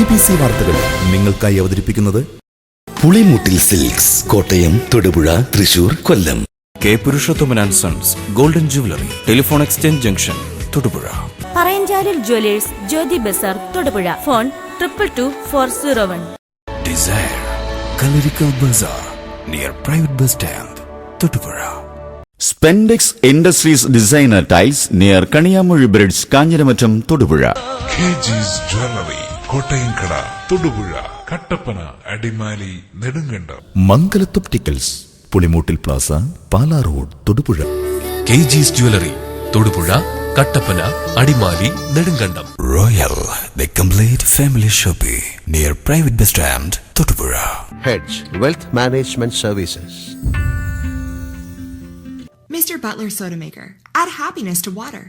BBC വാർത്തകൾ നിങ്ങൾക്കായി അവതരിപ്പിക്കുന്നത് Pulimoottil silks, Kottayam, Thodupuzha, Thrissur, Kollam. K Purushothaman and sons golden jewellery, telephone exchange junction, Thodupuzha. Parayanchalil jewellers, Jyothi Bazar, Thodupuzha. Phone 222401. Desire Kalarikkal Bazar near private bus stand, Thodupuzha. Spandex industries designer tiles near Kaniyamozhi bridge, Kanjiramattom, Thodupuzha. KG's jewellery, Kottayamkada, Thodupuzha, Kattappana, Adimali, Nedumkandam. മംഗലത്തൊപ്റ്റിക്കൽസ്, Pulimoottil plaza, Pala road, Thodupuzha. KG's jewellery, Thodupuzha, Kattappana, Adimali, Nedumkandam. Royal the complete family shopping near private bus stand, Thodupuzha. Hedge Wealth Management Services. Mr. Butler Soda Maker. Add happiness to water.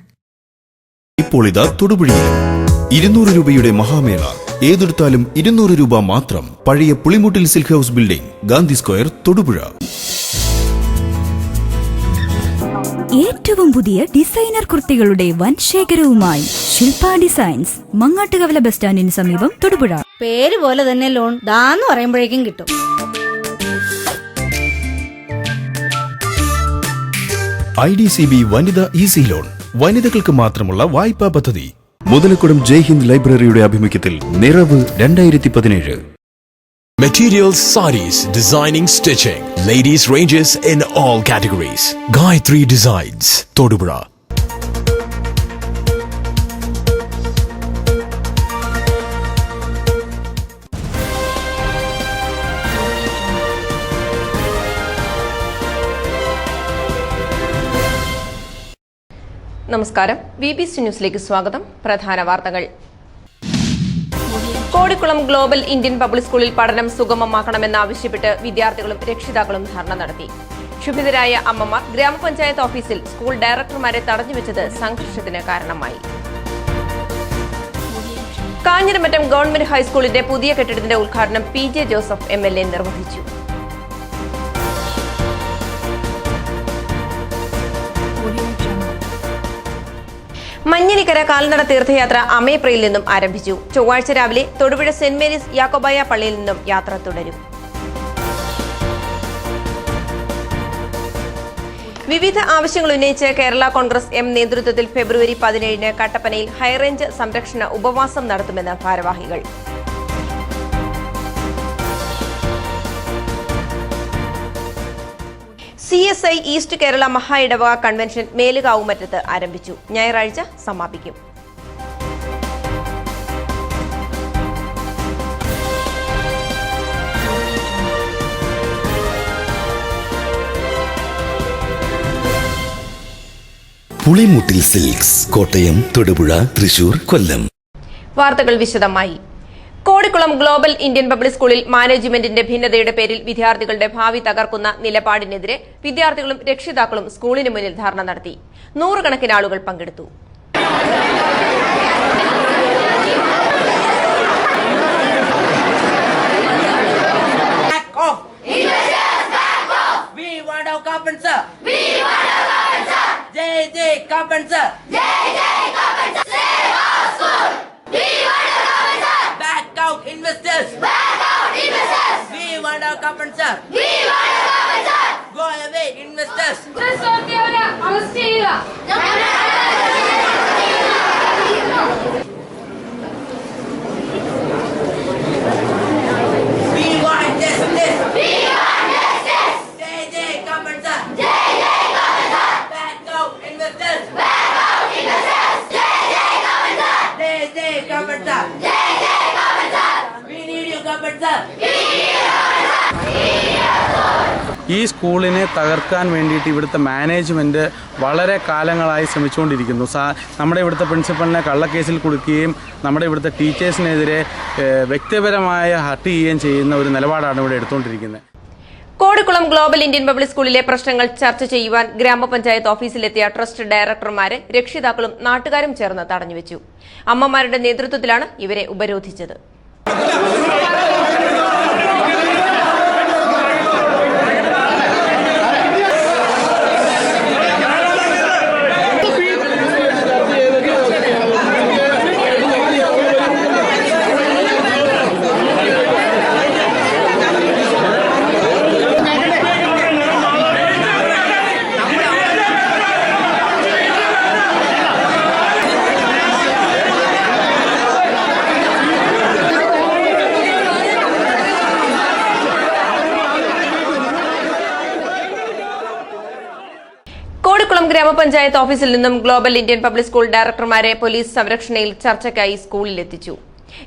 ഇപ്പോൾ ഇതാ തൊടുപുഴയിൽ 200 രൂപയുടെ മഹാമേള. ഏതെടുത്താലും 200 രൂപ മാത്രം. പഴയ Pulimoottil silk house building, Gandhi square, Thodupuzha. ഏറ്റവും പുതിയ ഡിസൈനർ കുർത്തികളുടെ വൻ ശേഖരവുമായി ശില്പ ഡിസൈൻസ്, മങ്ങാട്ടുകവല ബസ് സ്റ്റാൻഡിന് സമീപം, തൊടുപുഴ. പേര് പോലെ തന്നെ ലോൺ ദാന്ന് പറയുമ്പോഴേക്കും കിട്ടും. IDCB വനിതാ ഈസി ലോൺ, വനിതകൾക്ക് മാത്രമുള്ള വായ്പാ പദ്ധതി. മുതലക്കുളം ജയ്ഹിന്ദ് ലൈബ്രറിയുടെ ആഭിമുഖ്യത്തിൽ നിറവ് 2017. Materials, sarees, designing, stitching. Ladies ranges in all categories. Gayatri Designs, Thodupuzha. നമസ്കാരം, BBC ന്യൂസിലേക്ക് സ്വാഗതം. പ്രധാന വാർത്തകൾ. കോടിക്കുളം ഗ്ലോബൽ ഇന്ത്യൻ പബ്ലിക് സ്കൂളിൽ പഠനം സുഗമമാക്കണമെന്നാവശ്യപ്പെട്ട് വിദ്യാർത്ഥികളും രക്ഷിതാക്കളും ധർണ നടത്തി. ക്ഷുഭിതരായ അമ്മമാർ ഗ്രാമപഞ്ചായത്ത് ഓഫീസിൽ സ്കൂൾ ഡയറക്ടർമാരെ തടഞ്ഞുവെച്ചത് സംഘർഷത്തിന് കാരണമായി. കാഞ്ഞിരമറ്റം ഗവൺമെന്റ് ഹൈസ്കൂളിന്റെ പുതിയ കെട്ടിടത്തിന്റെ ഉദ്ഘാടനം PJ ജോസഫ് MLA നിർവഹിച്ചു. മഞ്ഞിനിക്കര കാൽനട തീർത്ഥയാത്ര അമേപ്രയിൽ നിന്നും ആരംഭിച്ചു. ചൊവ്വാഴ്ച രാവിലെ തൊടുപുഴ സെന്റ് മേരീസ് യാക്കോബായ പള്ളിയിൽ നിന്നും യാത്ര തുടരും. വിവിധ ആവശ്യങ്ങൾ ഉന്നയിച്ച് കേരള കോൺഗ്രസ് M നേതൃത്വത്തിൽ ഫെബ്രുവരി 17 കട്ടപ്പനയിൽ ഹൈറേഞ്ച് സംരക്ഷണ ഉപവാസം നടത്തുമെന്ന് ഭാരവാഹികൾ. CSI ഈസ്റ്റ് കേരള മഹാ ഇടവക കൺവെൻഷൻ മേലുകാവുമറ്റത്ത് ആരംഭിച്ചു. ഞായറാഴ്ച സമാപിക്കും. പുളിമൂട്ടിൽ സിൽക്സ്, കോട്ടയം, തൊടുപുഴ, തൃശൂർ, കൊല്ലം. വാർത്തകൾ വിശദമായി. കോടിക്കുളം ഗ്ലോബൽ ഇന്ത്യൻ പബ്ലിക് സ്കൂളിൽ മാനേജ്മെന്റിന്റെ ഭിന്നതയുടെ പേരിൽ വിദ്യാർത്ഥികളുടെ ഭാവി തകർക്കുന്ന നിലപാടിനെതിരെ വിദ്യാർത്ഥികളും രക്ഷിതാക്കളും സ്കൂളിന് മുന്നിൽ ധർണ നടത്തി. 100 കണക്കിന് ആളുകൾ പങ്കെടുത്തു. Investors! Back out investors! We want our compensation! We want our compensation! Go away investors! Arrest ചെയ്യുക. We want justice! We want justice! JJ compensation! JJ compensation! Back out investors! Back out investors! JJ compensation! JJ compensation! JJ ഈ സ്കൂളിനെ തകർക്കാൻ വേണ്ടിയിട്ട് ഇവിടുത്തെ management വളരെ കാലങ്ങളായി ശ്രമിച്ചുകൊണ്ടിരിക്കുന്നു. നമ്മുടെ ഇവിടുത്തെ പ്രിൻസിപ്പലിനെ കള്ളക്കേസിൽ കുടുക്കുകയും നമ്മുടെ ഇവിടുത്തെ ടീച്ചേഴ്സിനെതിരെ വ്യക്തിപരമായ ഹർട്ട് ചെയ്യുകയും ചെയ്യുന്ന ഒരു നിലപാടാണ് ഇവിടെ എടുത്തുകൊണ്ടിരിക്കുന്നത്. കോടിക്കുളം ഗ്ലോബൽ ഇന്ത്യൻ പബ്ലിക് സ്കൂളിലെ പ്രശ്നങ്ങൾ ചർച്ച ചെയ്യുവാൻ ഗ്രാമപഞ്ചായത്ത് ഓഫീസിലെത്തിയ ട്രസ്റ്റ് ഡയറക്ടർമാരെ രക്ഷിതാക്കളും നാട്ടുകാരും ചേർന്ന് തടഞ്ഞുവെച്ചു. അമ്മമാരുടെ നേതൃത്വത്തിലാണ് ഇവരെ ഉപരോധിച്ചത്. ഗ്രാമപഞ്ചായത്ത് ഓഫീസിൽ നിന്നും ഗ്ലോബൽ ഇന്ത്യൻ പബ്ലിക് സ്കൂൾ ഡയറക്ടർമാരെ പോലീസ് സംരക്ഷണയിൽ ചർച്ചയ്ക്കായി സ്കൂളിലെത്തിച്ചു.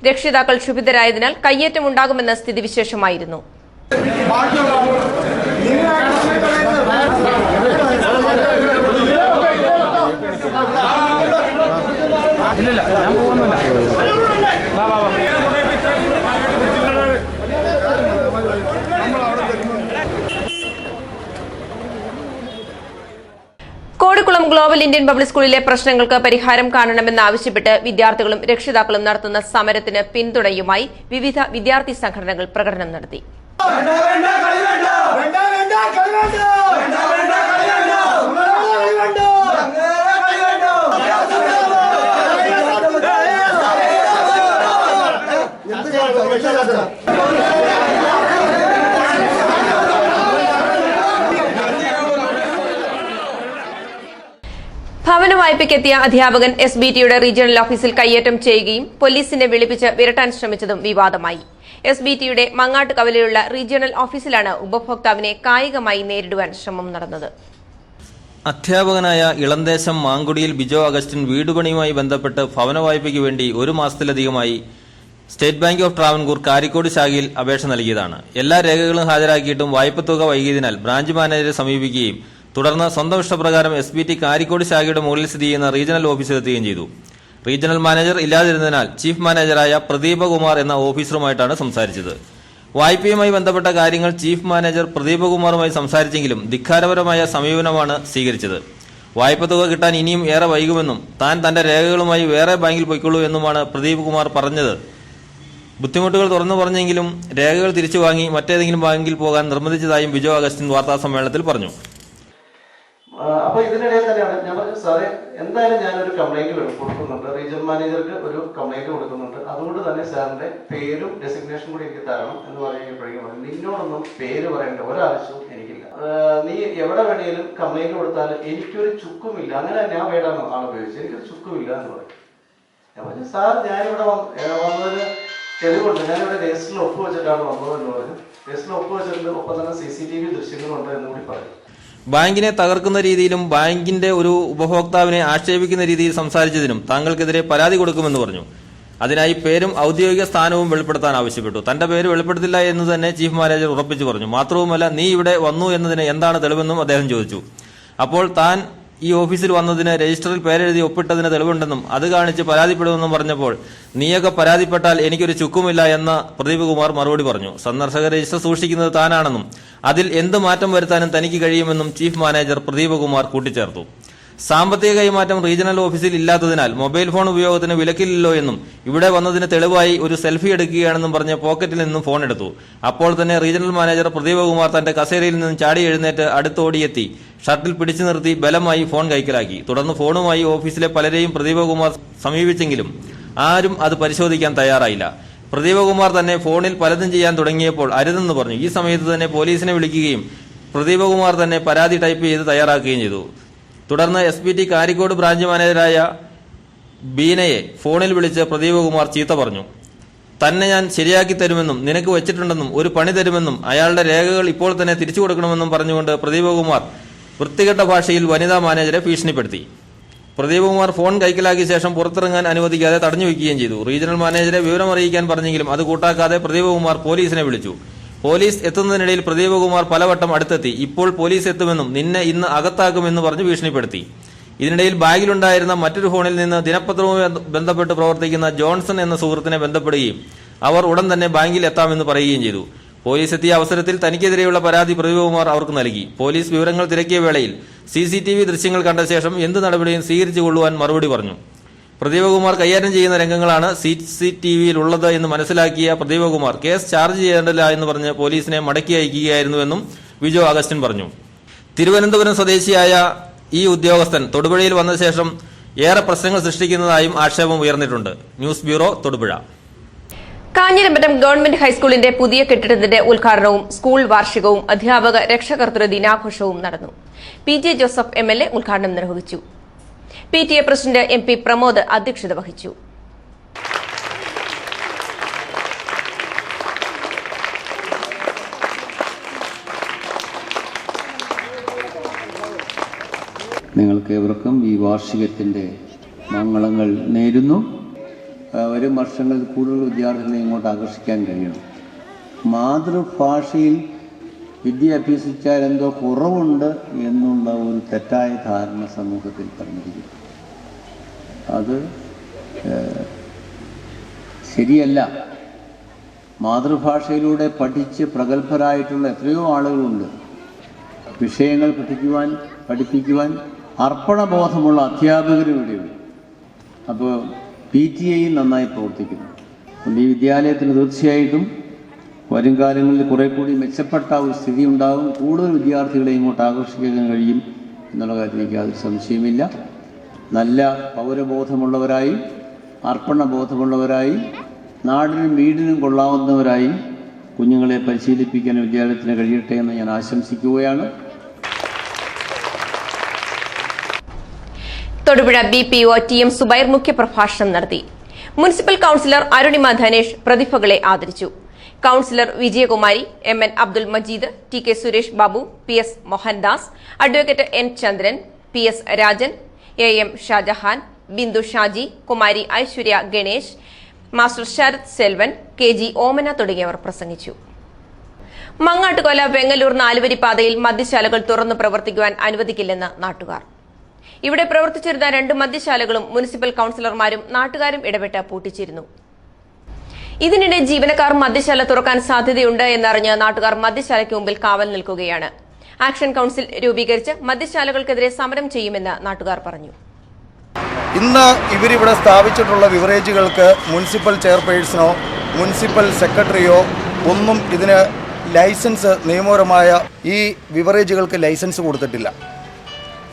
രക്ഷിതാക്കൾ ക്ഷുഭിതരായതിനാൽ കയ്യേറ്റമുണ്ടാകുമെന്ന സ്ഥിതിവിശേഷമായിരുന്നു. കോടിക്കുളം ഗ്ലോബൽ ഇന്ത്യൻ പബ്ലിക് സ്കൂളിലെ പ്രശ്നങ്ങൾക്ക് പരിഹാരം കാണണമെന്നാവശ്യപ്പെട്ട് വിദ്യാർത്ഥികളും രക്ഷിതാക്കളും നടത്തുന്ന സമരത്തിന് പിന്തുണയുമായി വിവിധ വിദ്യാർത്ഥി സംഘടനകൾ പ്രകടനം നടത്തി. ഭവന വായ്പയ്ക്കെത്തിയ അധ്യാപകൻ SBTയുടെ റീജിയണൽ ഓഫീസിൽ കയ്യേറ്റം ചെയ്യുകയും പോലീസിനെ വിളിപ്പിച്ച് വിരട്ടാൻ ശ്രമിച്ചതും വിവാദമായി. SBTയുടെ മങ്ങാട്ട് കവലയുള്ള റീജിയണൽ ഓഫീസിലാണ് ഉപഭോക്താവിനെ കായികമായി നേരിടുവാൻ ശ്രമം നടന്നത്. അധ്യാപകനായ ഇളന്തേശം മാങ്കുടിയിൽ ബിജോ അഗസ്റ്റിൻ വീടുപണിയുമായി ബന്ധപ്പെട്ട് ഭവന വായ്പയ്ക്ക് വേണ്ടി 1 മാസത്തിലധികമായി state bank of Travancore Karikode ശാഖയിൽ അപേക്ഷ നൽകിയതാണ്. എല്ലാ രേഖകളും ഹാജരാക്കിയിട്ടും വായ്പത്തുക വൈകിയതിനാൽ ബ്രാഞ്ച് മാനേജരെ സമീപിക്കുകയും തുടർന്ന് സ്വന്തം ഇഷ്ടപ്രകാരം SBT കാരിക്കോട് ശാഖയുടെ മുകളിൽ സ്ഥിതി ചെയ്യുന്ന റീജിയണൽ ഓഫീസിലെത്തുകയും ചെയ്തു. റീജിയണൽ മാനേജർ ഇല്ലാതിരുന്നതിനാൽ ചീഫ് മാനേജറായ പ്രദീപകുമാർ എന്ന ഓഫീസറുമായിട്ടാണ് സംസാരിച്ചത്. വായ്പയുമായി ബന്ധപ്പെട്ട കാര്യങ്ങൾ ചീഫ് മാനേജർ പ്രദീപകുമാറുമായി സംസാരിച്ചെങ്കിലും ധിക്കാരപരമായ സമീപനമാണ് സ്വീകരിച്ചത്. വായ്പ തുക കിട്ടാൻ ഇനിയും ഏറെ വൈകുമെന്നും താൻ തന്റെ രേഖകളുമായി വേറെ ബാങ്കിൽ പൊയ്ക്കൊള്ളൂ എന്നുമാണ് പ്രദീപകുമാർ പറഞ്ഞത്. ബുദ്ധിമുട്ടുകൾ തുറന്നു പറഞ്ഞെങ്കിലും രേഖകൾ തിരിച്ചു വാങ്ങി മറ്റേതെങ്കിലും ബാങ്കിൽ പോകാൻ നിർബന്ധിച്ചതായും ബിജോ അഗസ്റ്റിൻ വാർത്താസമ്മേളനത്തിൽ പറഞ്ഞു. അപ്പൊ ഇതിനിടയിൽ തന്നെയാണ് ഞാൻ പറഞ്ഞു, സാറേ എന്തായാലും ഞാനൊരു കംപ്ലൈന്റ് കൊടുക്കുന്നുണ്ട്, റീജിയണൽ മാനേജർക്ക് ഒരു കംപ്ലൈന്റ് കൊടുക്കുന്നുണ്ട്, അതുകൊണ്ട് തന്നെ സാറിന്റെ പേരും ഡെസിഗ്നേഷൻ കൂടി എനിക്ക് തരണം എന്ന് പറയുമ്പോഴേക്കും നിന്നോടൊന്നും പേര് പറയേണ്ട ഒരാവശ്യവും എനിക്കില്ല, നീ എവിടെ വേണേലും കംപ്ലൈന്റ് കൊടുത്താൽ എനിക്കൊരു ചുക്കുമില്ല, അങ്ങനെ ഞാൻ വേടാണ് ആൾ ഉപയോഗിച്ചത്, എനിക്കൊരു ചുക്കുമില്ല എന്ന് പറയും. ഞാൻ പറഞ്ഞു, സാർ ഞാനിവിടെ വന്നതിന് തെളിവുണ്ട്, ഞാനിവിടെ രജിസ്റ്ററിൽ ഒപ്പുവെച്ചിട്ടാണ് വന്നതെന്ന് പറഞ്ഞു. രജിസ്റ്ററിൽ ഒപ്പുവെച്ചിട്ടുണ്ട്, ഒപ്പം തന്നെ CCTV ദൃശ്യങ്ങളുണ്ട് എന്ന് കൂടി പറയും. ബാങ്കിനെ തകർക്കുന്ന രീതിയിലും ബാങ്കിന്റെ ഒരു ഉപഭോക്താവിനെ ആക്ഷേപിക്കുന്ന രീതിയിൽ സംസാരിച്ചതിനും താങ്കൾക്കെതിരെ പരാതി കൊടുക്കുമെന്ന് പറഞ്ഞു. അതിനായി പേരും ഔദ്യോഗിക സ്ഥാനവും വെളിപ്പെടുത്താൻ ആവശ്യപ്പെട്ടു. തന്റെ പേര് വെളിപ്പെടുത്തില്ല എന്ന് തന്നെ ചീഫ് മാനേജർ ഉറപ്പിച്ചു പറഞ്ഞു. മാത്രവുമല്ല, നീ ഇവിടെ വന്നു എന്നതിന് എന്താണ് തെളിവെന്നും അദ്ദേഹം ചോദിച്ചു. അപ്പോൾ താൻ ഈ ഓഫീസിൽ വന്നതിന് രജിസ്റ്ററിൽ പേരെഴുതി ഒപ്പിട്ടതിന് തെളിവുണ്ടെന്നും അത് കാണിച്ച് പരാതിപ്പെടുമെന്നും പറഞ്ഞപ്പോൾ നീയൊക്കെ പരാതിപ്പെട്ടാൽ എനിക്കൊരു ചുക്കുമില്ല എന്ന് പ്രദീപകുമാർ മറുപടി പറഞ്ഞു. സന്ദർശക രജിസ്റ്റർ സൂക്ഷിക്കുന്നത് താനാണെന്നും അതിൽ എന്ത് മാറ്റം വരുത്താനും തനിക്ക് കഴിയുമെന്നും ചീഫ് മാനേജർ പ്രദീപകുമാർ കൂട്ടിച്ചേർത്തു. സാമ്പത്തിക കൈമാറ്റം റീജിയണൽ ഓഫീസിൽ ഇല്ലാത്തതിനാൽ മൊബൈൽ ഫോൺ ഉപയോഗത്തിന് വിലക്കില്ലല്ലോ എന്നും ഇവിടെ വന്നതിന് തെളിവായി ഒരു സെൽഫി എടുക്കുകയാണെന്നും പറഞ്ഞ് പോക്കറ്റിൽ നിന്നും ഫോൺ എടുത്തു. അപ്പോൾ തന്നെ റീജിയണൽ മാനേജർ പ്രദീപകുമാർ തന്റെ കസേരയിൽ നിന്നും ചാടി എഴുന്നേറ്റ് അടുത്തോടിയെത്തി ഷർട്ടിൽ പിടിച്ചു നിർത്തി ബലമായി ഫോൺ കൈക്കലാക്കി. തുടർന്ന് ഫോണുമായി ഓഫീസിലെ പലരെയും പ്രദീപകുമാർ സമീപിച്ചെങ്കിലും ആരും അത് പരിശോധിക്കാൻ തയ്യാറായില്ല. പ്രദീപകുമാർ തന്നെ ഫോണിൽ പലതും ചെയ്യാൻ തുടങ്ങിയപ്പോൾ അരുതെന്ന് പറഞ്ഞു. ഈ സമയത്ത് തന്നെ പോലീസിനെ വിളിക്കുകയും പ്രദീപകുമാർ തന്നെ പരാതി ടൈപ്പ് ചെയ്ത് തയ്യാറാക്കുകയും ചെയ്തു. തുടർന്ന് SBT കാരിക്കോട് ബ്രാഞ്ച് മാനേജറായ ബീനയെ ഫോണിൽ വിളിച്ച് പ്രദീപകുമാർ ചീത്ത പറഞ്ഞു. തന്നെ ഞാൻ ശരിയാക്കി തരുമെന്നും നിനക്ക് വെച്ചിട്ടുണ്ടെന്നും ഒരു പണി തരുമെന്നും അയാളുടെ രേഖകൾ ഇപ്പോൾ തന്നെ തിരിച്ചു കൊടുക്കണമെന്നും പറഞ്ഞുകൊണ്ട് പ്രദീപകുമാർ വൃത്തികെട്ട ഭാഷയിൽ വനിതാ മാനേജരെ ഭീഷണിപ്പെടുത്തി. പ്രദീപകുമാർ ഫോൺ കൈക്കലാക്കിയ ശേഷം പുറത്തിറങ്ങാൻ അനുവദിക്കാതെ തടഞ്ഞു വയ്ക്കുകയും ചെയ്തു. റീജിയണൽ മാനേജരെ വിവരം അറിയിക്കാൻ പറഞ്ഞെങ്കിലും അത് കൂട്ടാക്കാതെ പ്രദീപകുമാർ പോലീസിനെ വിളിച്ചു. പോലീസ് എത്തുന്നതിനിടയിൽ പ്രദീപകുമാർ പലവട്ടം അടുത്തെത്തി ഇപ്പോൾ പോലീസ് എത്തുമെന്നും നിന്നെ ഇന്ന് അകത്താക്കുമെന്ന് പറഞ്ഞ് ഭീഷണിപ്പെടുത്തി. ഇതിനിടയിൽ ബാഗിലുണ്ടായിരുന്ന മറ്റൊരു ഫോണിൽ നിന്ന് ദിനപത്രവുമായി ബന്ധപ്പെട്ട് പ്രവർത്തിക്കുന്ന ജോൺസൺ എന്ന സുഹൃത്തിനെ ബന്ധപ്പെടുകയും അവർ ഉടൻ തന്നെ ബാങ്കിൽ എത്താമെന്ന് പറയുകയും ചെയ്തു. പോലീസ് എത്തിയ അവസരത്തിൽ തനിക്കെതിരെയുള്ള പരാതി പ്രദീപകുമാർ അവർക്ക് നൽകി. പോലീസ് വിവരങ്ങൾ തിരക്കിയ വേളയിൽ CCTV ദൃശ്യങ്ങൾ കണ്ട ശേഷം എന്ത് നടപടിയും സ്വീകരിച്ചുകൊള്ളുവാൻ മറുപടി പറഞ്ഞു. പ്രദീപകുമാർ കൈകാര്യം ചെയ്യുന്ന രംഗങ്ങളാണ് CCTVയിലുള്ളത് എന്ന് മനസ്സിലാക്കിയ പ്രദീപകുമാർ കേസ് ചാർജ് ചെയ്യേണ്ടതില്ല എന്ന് പറഞ്ഞ് പോലീസിനെ മടക്കി അയക്കുകയായിരുന്നുവെന്നും ബിജോ അഗസ്റ്റിൻ പറഞ്ഞു. തിരുവനന്തപുരം സ്വദേശിയായ ഈ ഉദ്യോഗസ്ഥൻ തൊടുപുഴയിൽ വന്ന ശേഷം ഏറെ പ്രശ്നങ്ങൾ സൃഷ്ടിക്കുന്നതായും ആക്ഷേപം ഉയർന്നിട്ടുണ്ട്. News bureau, Thodupuzha. Kanjiramattom government ഹൈസ്കൂളിന്റെ പുതിയ കെട്ടിടത്തിന്റെ ഉദ്ഘാടനവും സ്കൂൾ വാർഷികവും അധ്യാപക രക്ഷകർതൃ ദിനാഘോഷവും നടന്നു. PJ ജോസഫ് MLA ഉദ്ഘാടനം നിർവഹിച്ചു. PTA പ്രസിഡന്റ് MP പ്രമോദ് അധ്യക്ഷത വഹിച്ചു. നിങ്ങൾക്കേവർക്കും ഈ വാർഷികത്തിൻ്റെ മംഗളങ്ങൾ നേരുന്നു. വരും വർഷങ്ങളിൽ കൂടുതൽ വിദ്യാർത്ഥികളെ ഇങ്ങോട്ട് ആകർഷിക്കാൻ കഴിയണം. മാതൃഭാഷയിൽ വിദ്യ അഭ്യസിച്ചാൽ എന്തോ കുറവുണ്ട് എന്നുള്ള ഒരു തെറ്റായ ധാരണ സമൂഹത്തിൽ പറഞ്ഞിരിക്കുന്നു. അത് ശരിയല്ല. മാതൃഭാഷയിലൂടെ പഠിച്ച് പ്രഗത്ഭരായിട്ടുള്ള എത്രയോ ആളുകളുണ്ട്. വിഷയങ്ങൾ പഠിപ്പിക്കുവാൻ അർപ്പണബോധമുള്ള അധ്യാപകരും ഇവിടെയുണ്ട്. അപ്പോൾ PTA നന്നായി പ്രവർത്തിക്കുന്നു. അതുകൊണ്ട് ഈ വിദ്യാലയത്തിന് തീർച്ചയായിട്ടും വരും കാലങ്ങളിൽ കുറെ കൂടി മെച്ചപ്പെട്ട ഒരു സ്ഥിതി ഉണ്ടാകും. കൂടുതൽ വിദ്യാർത്ഥികളെ ഇങ്ങോട്ട് ആകർഷിക്കാൻ കഴിയും എന്നുള്ള കാര്യത്തിൽ എനിക്ക് യാതൊരു സംശയമില്ല. നല്ല പൗരബോധമുള്ളവരായി, അർപ്പണബോധമുള്ളവരായി, നാടിനും വീടിനും കൊള്ളാവുന്നവരായി കുഞ്ഞുങ്ങളെ പരിശീലിപ്പിക്കാൻ വിദ്യാലയത്തിന് കഴിയട്ടെ എന്ന് ഞാൻ ആശംസിക്കുകയാണ്. തൊടുപുഴ BPO TM സുബൈർ മുഖ്യപ്രഭാഷണം നടത്തി. മുനിസിപ്പൽ കൌൺസിലർ അരുണിമ ധനേഷ് പ്രതിഭകളെ ആദരിച്ചു. Councillor Vijayakumari, MN Abdul Majeed, TK Suresh Babu, PS Mohandas, advocate N Chandran, PS Rajan, AM Shajahan, Bindu Shaji, Kumari Aishwarya Ganesh, master Sarath Selvan, KG Omana തുടങ്ങിയവർ പ്രസംഗിച്ചു. മങ്ങാട്ടുകൊല വെങ്ങല്ലൂർ 4 പാതയിൽ മദ്യശാലകൾ തുറന്നു പ്രവർത്തിക്കുവാൻ അനുവദിക്കില്ലെന്ന് നാട്ടുകാർ. ഇവിടെ പ്രവർത്തിച്ചിരുന്ന 2 മദ്യശാലകളും മുനിസിപ്പൽ കൌൺസിലർമാരും നാട്ടുകാരും ഇടപെട്ട് പൂട്ടിച്ചിരുന്നു. ഇതിനിടെ ജീവനക്കാർ മദ്യശാല തുറക്കാൻ സാധ്യതയുണ്ട് എന്നറിഞ്ഞ് നാട്ടുകാർ മദ്യശാലയ്ക്ക് മുമ്പിൽ കാവൽ നിൽക്കുകയാണ്. ആക്ഷൻ കൌൺസിൽ രൂപീകരിച്ച് മദ്യശാലകൾക്കെതിരെ സമരം ചെയ്യുമെന്ന് നാട്ടുകാർ പറഞ്ഞു. ഇന്ന് ഇവരിവിടെ സ്ഥാപിച്ചിട്ടുള്ള ബിവറേജുകൾക്ക് മുനിസിപ്പൽ ചെയർപേഴ്സണോ മുനിസിപ്പൽ സെക്രട്ടറിയോ ഒന്നും ഇതിന് ലൈസൻസ്, നിയമപരമായ ഈ ബിവറേജുകൾക്ക് ലൈസൻസ് കൊടുത്തിട്ടില്ല.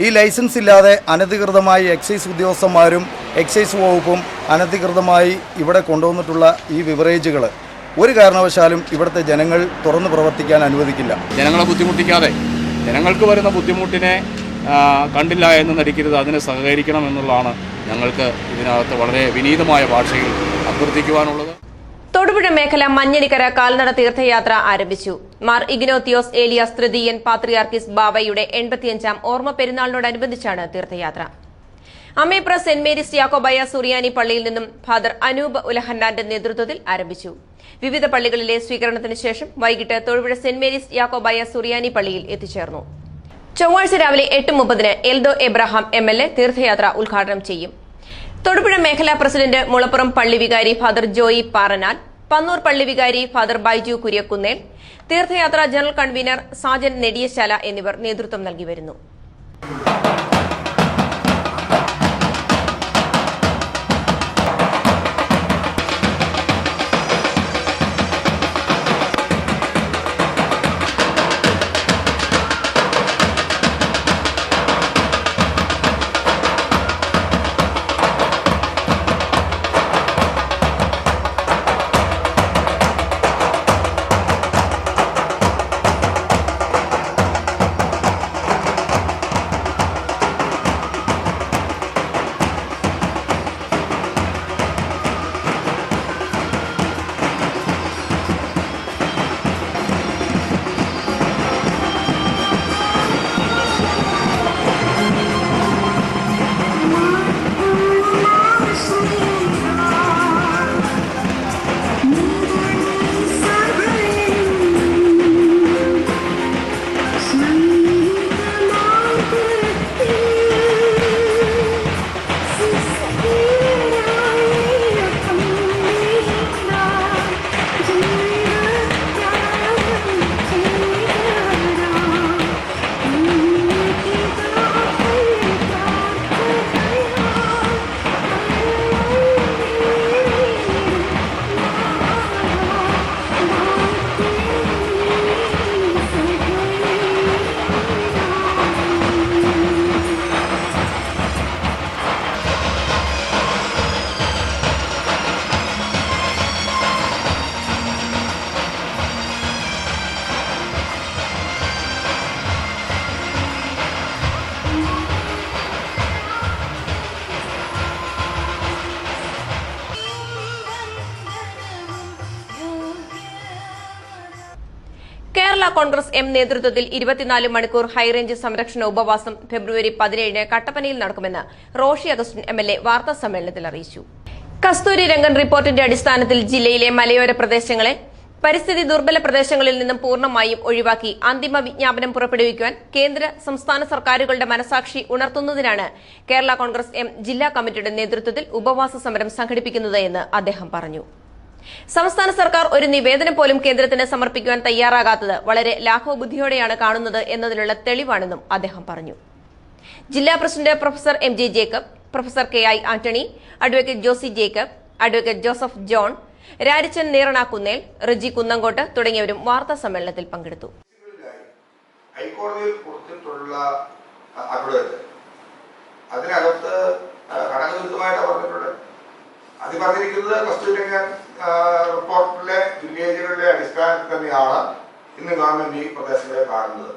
ഈ ലൈസൻസ് ഇല്ലാതെ അനധികൃതമായി എക്സൈസ് ഉദ്യോഗസ്ഥന്മാരും എക്സൈസ് വകുപ്പും അനധികൃതമായി ഇവിടെ കൊണ്ടുവന്നിട്ടുള്ള ഈ ബിവറേജുകൾ ഒരു കാരണവശാലും ഇവിടുത്തെ ജനങ്ങൾ തുറന്നു പ്രവർത്തിക്കാൻ അനുവദിക്കില്ല. ജനങ്ങളെ ബുദ്ധിമുട്ടിക്കാതെ ജനങ്ങൾക്ക് വരുന്ന ബുദ്ധിമുട്ടിനെ കണ്ടില്ല എന്ന് നടിക്കരുത്, അതിന് സഹകരിക്കണം എന്നുള്ളതാണ് ഞങ്ങൾക്ക് ഇതിനകത്ത് വളരെ വിനീതമായ ഭാഷയിൽ അഭ്യർത്ഥിക്കുവാനുള്ളത്. തൊടുപുഴ മേഖല മഞ്ഞണിക്കര കാൽനട തീർത്ഥയാത്ര ആരംഭിച്ചു. മാർ ഇഗ്നോത്തിയോസ് ഏലിയാസ് തൃതീയൻ പാത്രിയാർക്കിസ് ബാവയുടെ 85ാം ഓർമ്മ പെരുന്നാളിനോടനുബന്ധിച്ചാണ് തീർത്ഥയാത്ര. അമേപ്ര സെന്റ് മേരീസ് യാക്കോബായ സുറിയാനി പള്ളിയിൽ നിന്നും ഫാദർ അനൂപ് ഉലഹന്നാന്റെ നേതൃത്വത്തിൽ ആരംഭിച്ചു. വിവിധ പള്ളികളിലെ സ്വീകരണത്തിന് ശേഷം വൈകിട്ട് തൊടുപുഴ സെന്റ് മേരീസ് യാക്കോബായ സുറിയാനി പള്ളിയിൽ എത്തിച്ചേർന്നു. ചൊവ്വാഴ്ച രാവിലെ 8:30 എൽദോ എബ്രഹാം MLA തീർത്ഥയാത്ര ഉദ്ഘാടനം ചെയ്യും. തൊടുപുഴ മേഖലാ പ്രസിഡന്റ് മുളപ്പുറം പള്ളി വികാരി ഫാദർ ജോയി പാറനാൽ, പന്നൂർ പള്ളി വികാരി ഫാദർ ബൈജു കുര്യക്കുന്നേൽ, തീർത്ഥയാത്ര ജനറൽ കൺവീനർ സാജൻ നെടിയശാല എന്നിവർ നേതൃത്വം നൽകി വരുന്നു. കേരള കോൺഗ്രസ് എം നേതൃത്വത്തിൽ 24 മണിക്കൂർ ഹൈറേഞ്ച് സംരക്ഷണ ഉപവാസം ഫെബ്രുവരി 17 കട്ടപ്പനയിൽ നടക്കുമെന്ന് റോഷി അഗസ്റ്റിൻ MLA വാർത്താ സമ്മേളനത്തിൽ അറിയിച്ചു. കസ്തൂരി രംഗൻ റിപ്പോർട്ടിന്റെ അടിസ്ഥാനത്തിൽ ജില്ലയിലെ മലയോര പ്രദേശങ്ങളെ പരിസ്ഥിതി ദുർബല പ്രദേശങ്ങളിൽ നിന്നും പൂർണ്ണമായും ഒഴിവാക്കി അന്തിമ വിജ്ഞാപനം പുറപ്പെടുവിക്കുവാൻ കേന്ദ്ര സംസ്ഥാന സർക്കാരുകളുടെ മനസാക്ഷി ഉണർത്തുന്നതിനാണ് കേരള കോൺഗ്രസ് എം ജില്ലാ കമ്മിറ്റിയുടെ നേതൃത്വത്തിൽ ഉപവാസ സമരം സംഘടിപ്പിക്കുന്നത് എന്ന് അദ്ദേഹം പറഞ്ഞു. സംസ്ഥാന സർക്കാർ ഒരു നിവേദനം പോലും കേന്ദ്രത്തിന് സമർപ്പിക്കുവാൻ തയ്യാറാകാത്തത് വളരെ ലാഘവബുദ്ധിയോടെയാണ് കാണുന്നത് എന്നതിനുള്ള തെളിവാണെന്നും അദ്ദേഹം പറഞ്ഞു. ജില്ലാ president professor MJ Jacob, professor KI Antony, advocate Josy Jacob, advocate Joseph John, Rarichan Neeranakkunnel, Reji Kunnamkottu തുടങ്ങിയവരും വാർത്താ സമ്മേളനത്തിൽ പങ്കെടുത്തു. ഹൈക്കോടതിയിൽ കൊടുത്തിട്ടുള്ള അതിനകത്ത് ഘടകവിരുദ്ധമായിട്ട് പറഞ്ഞിട്ടുള്ളത് അത് പറഞ്ഞിരിക്കുന്നത് കസ്തൂരിരംഗൻ റിപ്പോർട്ടിലെ വില്ലേജുകളുടെ അടിസ്ഥാനത്തിൽ തന്നെയാണ് ഇന്ന് ഗവൺമെന്റ് ഈ പ്രദേശങ്ങളെ കാണുന്നത്.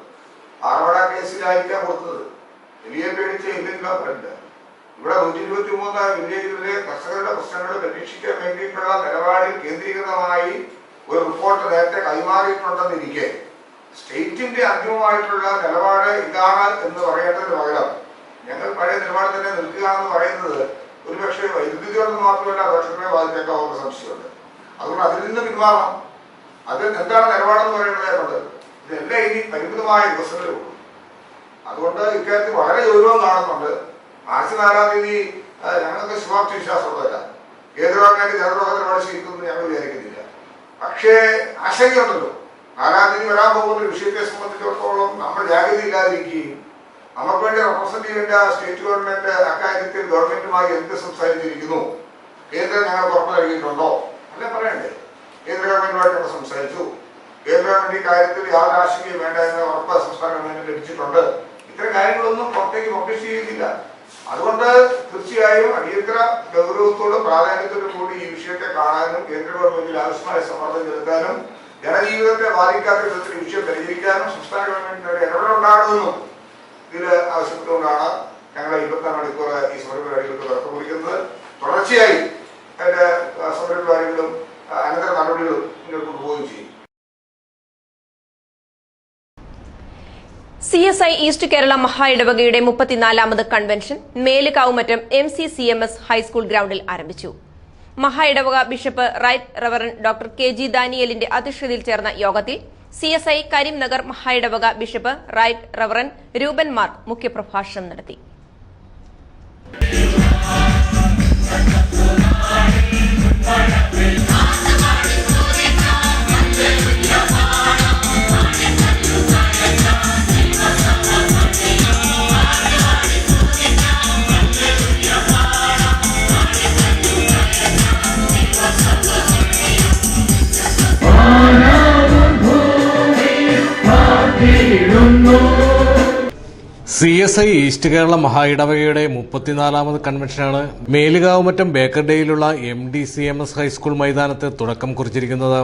ആറവട കേസിലായിരിക്കാം കൊടുത്തത്. വലിയ പേടിച്ച് എന്തെങ്കിലും പറയില്ല. ഇവിടെ 123 വില്ലേജുകളിലെ കർഷകരുടെ പ്രശ്നങ്ങൾ പരീക്ഷിക്കാൻ വേണ്ടിയിട്ടുള്ള നിലപാടിൽ കേന്ദ്രീകൃതമായി ഒരു റിപ്പോർട്ട് നേരത്തെ കൈമാറിയിട്ടുണ്ടെന്നിരിക്കെ സ്റ്റേറ്റിന്റെ അന്തിമമായിട്ടുള്ള നിലപാട് ഇതാണ് എന്ന് പറയേണ്ടതിന് പകരം ഞങ്ങൾ പഴയ നിലപാട് തന്നെ നിൽക്കുക എന്ന് പറയുന്നത് ഒരുപക്ഷെ വൈദ്യുതിയോട് മാത്രമല്ല കർഷകരെ ബാധിച്ചേക്കാവുന്ന സംശയമുണ്ട്. അതുകൊണ്ട് അതിൽ നിന്ന് പിന്മാറണം. അതിൽ എന്താണ് നിലപാടെന്ന് പറയുന്നത്? ഇതെല്ലാം ഇനി പരിമിതമായ ദിവസങ്ങളേ ഉള്ളൂ. അതുകൊണ്ട് ഇക്കാര്യത്തിൽ വളരെ ഗൗരവം കാണുന്നുണ്ട്. മാർച്ച് 4-ാം തീയതി ഞങ്ങൾക്ക് ശുഭാപ്തി വിശ്വാസമുള്ളതല്ല. കേന്ദ്ര ഗവൺമെന്റ് ജനദ്രോഹ നിലപാട് സ്വീകരിക്കുമെന്ന് ഞങ്ങൾ വിചാരിക്കുന്നില്ല. പക്ഷേ ആശങ്കയുണ്ടല്ലോ. 4-ാം തീയതി വരാൻ പോകുന്ന വിഷയത്തെ സംബന്ധിച്ചിടത്തോളം നമ്മൾ ജാഗ്രതയില്ലാതിരിക്കുകയും നമുക്ക് വേണ്ടി റെപ്രസെന്റ് ചെയ്യേണ്ട സ്റ്റേറ്റ് ഗവൺമെന്റ് അക്കാര്യത്തിൽ ഗവൺമെന്റുമായി എന്ത് സംസാരിച്ചിരിക്കുന്നു, കേന്ദ്രം ഞങ്ങൾ ഉറപ്പ് നൽകിയിട്ടുണ്ടോ അല്ലെ പറയണ്ടേ? കേന്ദ്ര ഗവൺമെന്റുമായിട്ട് ഞങ്ങൾ സംസാരിച്ചു. കേന്ദ്ര ഗവൺമെന്റ് ഈ കാര്യത്തിൽ യാതൊരു ആശങ്കയും വേണ്ട എന്ന ഉറപ്പ് സംസ്ഥാന ഗവൺമെന്റ് ലഭിച്ചിട്ടുണ്ട്. ഇത്തരം കാര്യങ്ങളൊന്നും പുറത്തേക്ക് പബ്ലിഷ് ചെയ്യുന്നില്ല. അതുകൊണ്ട് തീർച്ചയായും അടിയന്തര ഗൗരവത്തോടും പ്രാധാന്യത്തോടും കൂടി ഈ വിഷയത്തെ കാണാനും കേന്ദ്ര ഗവൺമെന്റിൽ ആവശ്യമായ സമ്മർദ്ദം ചെലുത്താനും ജനജീവിതത്തെ ബാധിക്കാത്ത വിധത്തിൽ ഈ വിഷയം പരിഹരിക്കാനും സംസ്ഥാന ഗവൺമെന്റിന്റെ ഇടപെടലുണ്ടാകണമെന്നും ഇതിൽ ആവശ്യപ്പെട്ടുകൊണ്ടാണ് ഞങ്ങൾ 24 മണിക്കൂർ ഈ സമരപരിപാടികൾക്ക് തുടക്കം കുറിക്കുന്നത്. തുടർച്ചയായി അതിന്റെ സമരപരിപാടികളും അനന്തര നടപടികളും മുന്നോട്ട് കൊണ്ടുപോവുകയും ചെയ്യും. CSI ഈസ്റ്റ് കേരള മഹാ ഇടവകയുടെ 34ാമത് കൺവെൻഷൻ മേലുകാവുമറ്റം MCCMS ഹൈസ്കൂൾ ഗ്രൌണ്ടിൽ ആരംഭിച്ചു. മഹാ ഇടവക bishop right reverend doctor KG ദാനിയലിന്റെ അധ്യക്ഷതയിൽ ചേർന്ന യോഗത്തിൽ CSI കരിംനഗർ മഹാ ഇടവക bishop right reverend Rupan Mark മുഖ്യപ്രഭാഷണം നടത്തി. CSI ഈസ്റ്റ് കേരള മഹാ ഇടവകയുടെ 34ാമത് കൺവെൻഷനാണ് മേലുകാവുമറ്റം ബേക്കർഡേയിലുള്ള MDCMS ഹൈസ്കൂൾ മൈതാനത്ത് തുടക്കം കുറിച്ചിരിക്കുന്നത്.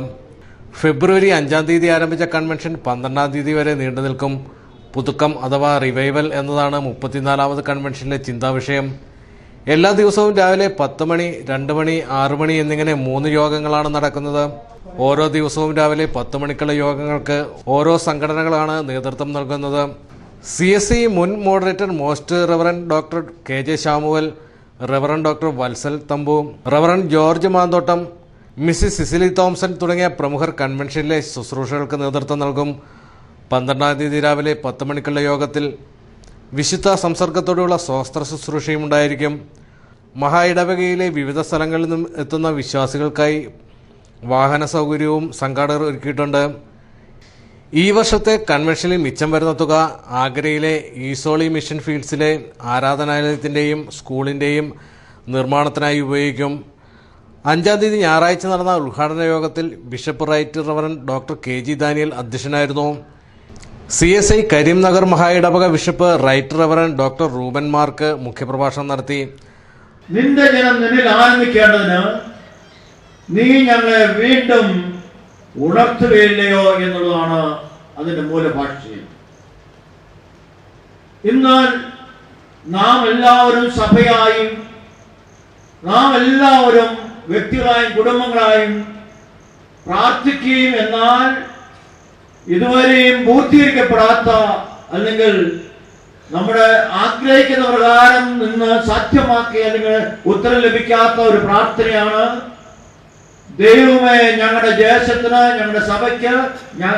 ഫെബ്രുവരി 5-ാം തീയതി ആരംഭിച്ച കൺവെൻഷൻ 12-ാം തീയതി വരെ നീണ്ടുനിൽക്കും. പുതുക്കം അഥവാ റിവൈവൽ എന്നതാണ് 34ാമത് കൺവെൻഷനിലെ ചിന്താവിഷയം. എല്ലാ ദിവസവും രാവിലെ 10 മണി, 2 മണി, 6 മണി എന്നിങ്ങനെ 3 യോഗങ്ങളാണ് നടക്കുന്നത്. ഓരോ ദിവസവും രാവിലെ 10 മണിക്കുള്ള യോഗങ്ങൾക്ക് ഓരോ സംഘടനകളാണ് നേതൃത്വം നൽകുന്നത്. CSI മുൻ moderator most reverend doctor KJ Samuel, reverend doctor Valsal Thampu, reverend George Manthottam, Mrs Cicily Thomson തുടങ്ങിയ പ്രമുഖർ കൺവെൻഷനിലെ ശുശ്രൂഷകൾക്ക് നേതൃത്വം നൽകും. 12-ാം തീയതി രാവിലെ 10 മണിക്കുള്ള യോഗത്തിൽ വിശുദ്ധ സംസർഗത്തോടെയുള്ള സ്വസ്ത്ര ശുശ്രൂഷയും ഉണ്ടായിരിക്കും. മഹാ ഇടവകയിലെ വിവിധ സ്ഥലങ്ങളിൽ നിന്നും എത്തുന്ന വിശ്വാസികൾക്കായി വാഹന സൗകര്യവും സംഘാടകർ ഒരുക്കിയിട്ടുണ്ട്. ഈ വർഷത്തെ കൺവെൻഷനിൽ മിച്ചം വരുന്ന തുക ആഗ്രയിലെ ഈസോളി മിഷൻ ഫീൽഡ്സിലെ ആരാധനാലയത്തിൻ്റെയും സ്കൂളിൻ്റെയും നിർമ്മാണത്തിനായി ഉപയോഗിക്കും. 5-ാം തീയതി ഞായറാഴ്ച നടന്ന ഉദ്ഘാടന യോഗത്തിൽ bishop right reverend doctor KG Daniel അധ്യക്ഷനായിരുന്നു. CSI കരിംനഗർ മഹാ ഇടവക bishop right reverend doctor Reuben Mark മുഖ്യപ്രഭാഷണം നടത്തി. നിന്റെ ജനം നിന്നിൽ ആനന്ദിക്കേണ്ടതിന് നീ ഞങ്ങളെ വീണ്ടും ഉണർത്തുകയില്ലയോ എന്നുള്ളതാണ് അതിന്റെ മൂലഭാഷ്യം. എന്നാൽ നാം എല്ലാവരും സഭയായും നാം എല്ലാവരും വ്യക്തികളായും കുടുംബങ്ങളായും പ്രാർത്ഥിക്കുകയും എന്നാൽ ഇതുവരെയും പൂർത്തീകരിക്കപ്പെടാത്ത അല്ലെങ്കിൽ നമ്മുടെ ആഗ്രഹിക്കുന്ന പ്രകാരം നിന്ന് സാധ്യമാക്കി അല്ലെങ്കിൽ ഉത്തരം ലഭിക്കാത്ത ഒരു പ്രാർത്ഥനയാണ്, ദൈവമേ ഞങ്ങളുടെ ദേശത്തിന്, ഞങ്ങളുടെ സഭയ്ക്ക്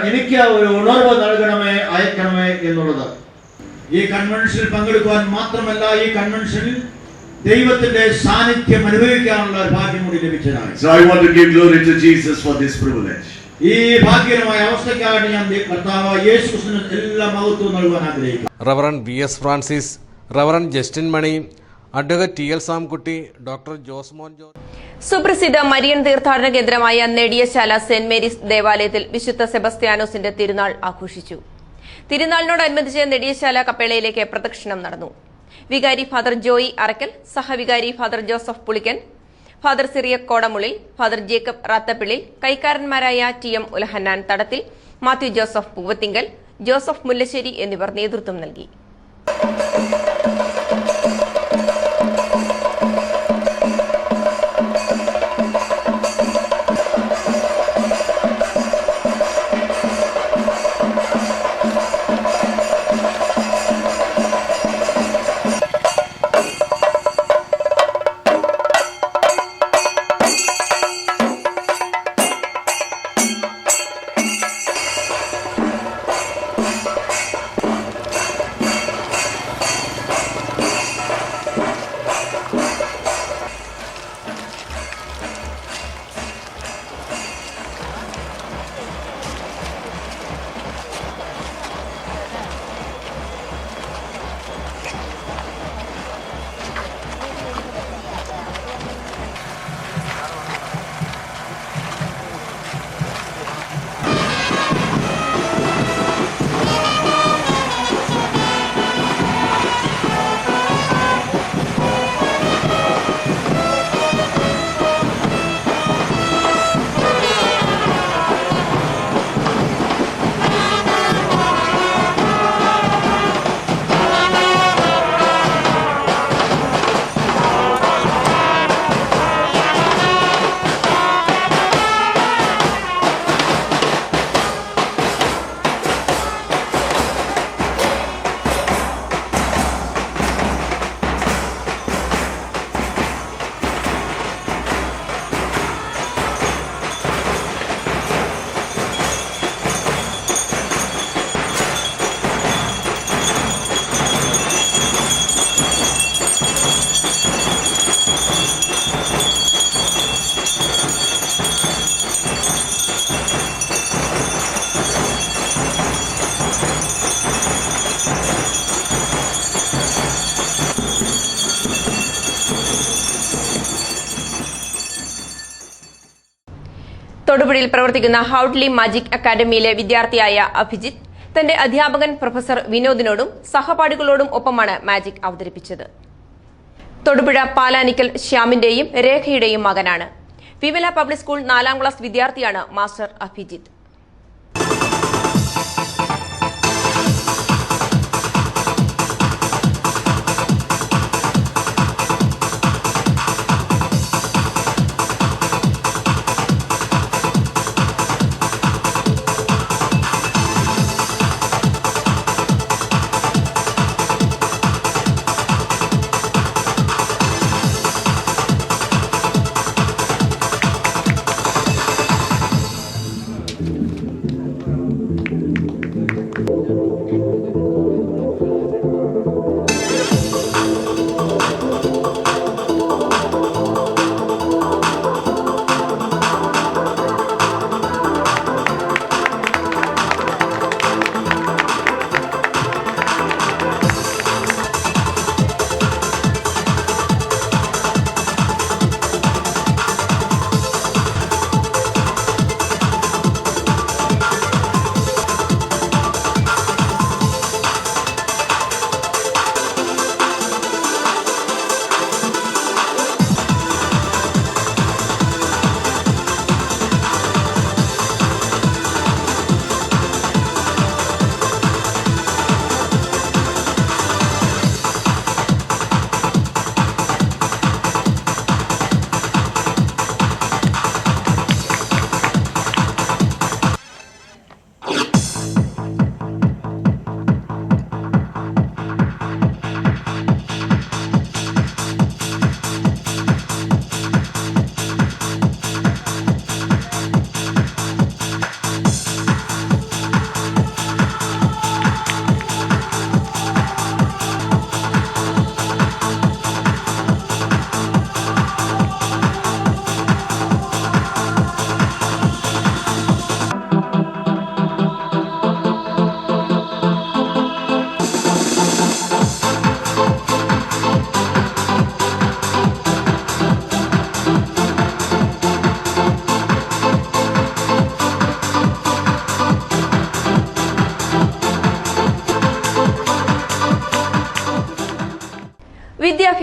എനിക്ക് ഒരു ഉണർവ് നൽകണമേ, അയക്കണമേ എന്നുള്ളത്. ഈ കൺവെൻഷനിൽ പങ്കെടുക്കുവാൻ മാത്രമല്ല, ഈ കൺവെൻഷനിൽ ദൈവത്തിന്റെ സാന്നിധ്യം അനുഭവിക്കാനുള്ള ഒരു ഭാഗ്യം കൂടി ലഭിച്ചതാണ്. So I want to give glory to Jesus for this privilege. ഈ ഭാഗ്യകരമായ അവസ്ഥയ്ക്കായിട്ട് ഞാൻ കർത്താവ് യേശു ക്രിസ്തുവിന് എല്ലാ മഹത്വവും നൽകാൻ ആഗ്രഹിക്കുന്നു. Reverend V.S. Francis, reverend Justin Mani, advocate T.L. Samkutty, doctor Josemon George. സുപ്രസിദ്ധ മരിയൻ തീർത്ഥാടന കേന്ദ്രമായ നെടിയശാല സെന്റ് മേരീസ് ദേവാലയത്തിൽ വിശുദ്ധ സെബസ്ത്യാനോസിന്റെ തിരുനാൾ ആഘോഷിച്ചു. തിരുനാളിനോടനുബന്ധിച്ച് നെടിയശാല കപ്പേളയിലേക്ക് പ്രദക്ഷിണം നടന്നു. വികാരി ഫാദർ ജോയി അറക്കൽ, സഹവികാരി father Joseph Pulickan, father Cyriac Kodamullil, father Jacob Rathappillil, കൈക്കാരന്മാരായ TM ഉലഹന്നാൻ തടത്തിൽ, മാത്യു ജോസഫ് പൂവത്തിങ്കൽ, ജോസഫ് മുല്ലശ്ശേരി എന്നിവർ നേതൃത്വം നൽകി. തൊടുപുഴയിൽ പ്രവർത്തിക്കുന്ന ഹൌഡ്ലി മാജിക് അക്കാദമിയിലെ വിദ്യാർത്ഥിയായ അഭിജിത്ത് തന്റെ അധ്യാപകൻ പ്രൊഫസർ വിനോദിനോടും സഹപാഠികളോടും ഒപ്പമാണ് മാജിക് അവതരിപ്പിച്ചത്. തൊടുപുഴ പാലാനിക്കൽ ശ്യാമിന്റെയും രേഖയുടെയും മകനാണ്. വിമല പബ്ലിക് സ്കൂൾ 4ാം ക്ലാസ് വിദ്യാർത്ഥിയാണ് മാസ്റ്റർ അഭിജിത്ത്.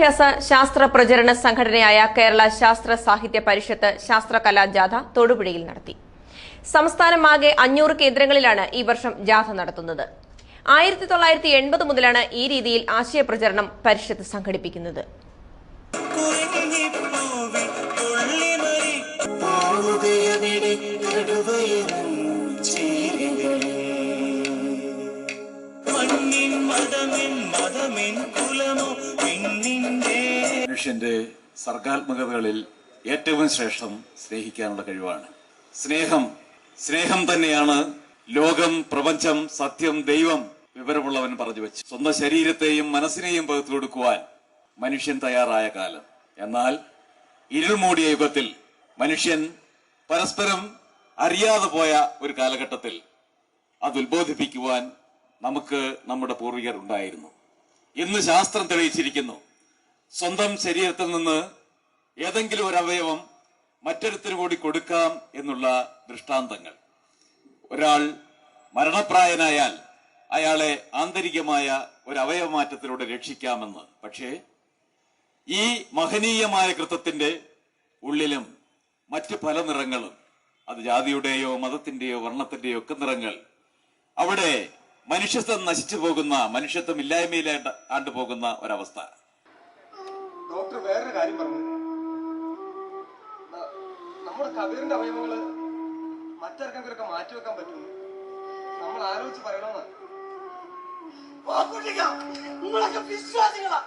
വിദ്യാഭ്യാസ ശാസ്ത്ര പ്രചരണ സംഘടനയായ കേരള ശാസ്ത്ര സാഹിത്യ പരിഷത്ത് ശാസ്ത്രകലാ ജാഥ തൊടുപുഴയിൽ നടത്തി. സംസ്ഥാനമാകെ 500 കേന്ദ്രങ്ങളിലാണ് ഈ വർഷം ജാഥ നടത്തുന്നത്. 1980 മുതലാണ് ഈ രീതിയിൽ ആശയപ്രചരണം പരിഷത്ത് സംഘടിപ്പിക്കുന്നത്. മനുഷ്യന്റെ സർഗാത്മകതകളിൽ ഏറ്റവും ശ്രേഷ്ഠം സ്നേഹിക്കാനുള്ള കഴിവാണ്. സ്നേഹം തന്നെയാണ് ലോകം, പ്രപഞ്ചം, സത്യം, ദൈവം വിവരമുള്ളവൻ പറഞ്ഞു വെച്ചു. സ്വന്തം ശരീരത്തെയും മനസ്സിനെയും പകുത്തു കൊടുക്കുവാൻ മനുഷ്യൻ തയ്യാറായ കാലം. എന്നാൽ ഇരുൾമൂടിയ യുഗത്തിൽ മനുഷ്യൻ പരസ്പരം അറിയാതെ പോയ ഒരു കാലഘട്ടത്തിൽ അത് ഉത്ബോധിപ്പിക്കുവാൻ നമുക്ക് നമ്മുടെ പൂർവികർ ഉണ്ടായിരുന്നു. ഇന്ന് ശാസ്ത്രം തെളിയിച്ചിരിക്കുന്നു, സ്വന്തം ശരീരത്തിൽ നിന്ന് ഏതെങ്കിലും ഒരു അവയവം മറ്റൊരുത്തിന് കൂടി കൊടുക്കാം എന്നുള്ള ദൃഷ്ടാന്തങ്ങൾ. ഒരാൾ മരണപ്രായനായാൽ അയാളെ ആന്തരികമായ ഒരു അവയവമാറ്റത്തിലൂടെ രക്ഷിക്കാമെന്ന്. പക്ഷേ ഈ മഹനീയമായ കൃത്യത്തിന്റെ ഉള്ളിലും മറ്റ് പല നിറങ്ങളും, അത് ജാതിയുടെയോ മതത്തിന്റെയോ വർണ്ണത്തിന്റെയോ ഒക്കെ നിറങ്ങൾ, അവിടെ മനുഷ്യത്വം നശിച്ചു പോകുന്ന, മനുഷ്യത്വം ഇല്ലായ്മയിലാണ്ട് പോകുന്ന ഒരവസ്ഥ. ഡോക്ടർ വേറൊരു കാര്യം പറഞ്ഞു, നമ്മുടെ കബീറിന്റെ അവയവങ്ങള് മറ്റാർക്കെങ്കിലൊക്കെ മാറ്റിവെക്കാൻ പറ്റുന്നു. നമ്മൾ ആലോചിച്ച് പറയണമെന്ന്. നിങ്ങളൊക്കെ വിശ്വാസികളാ.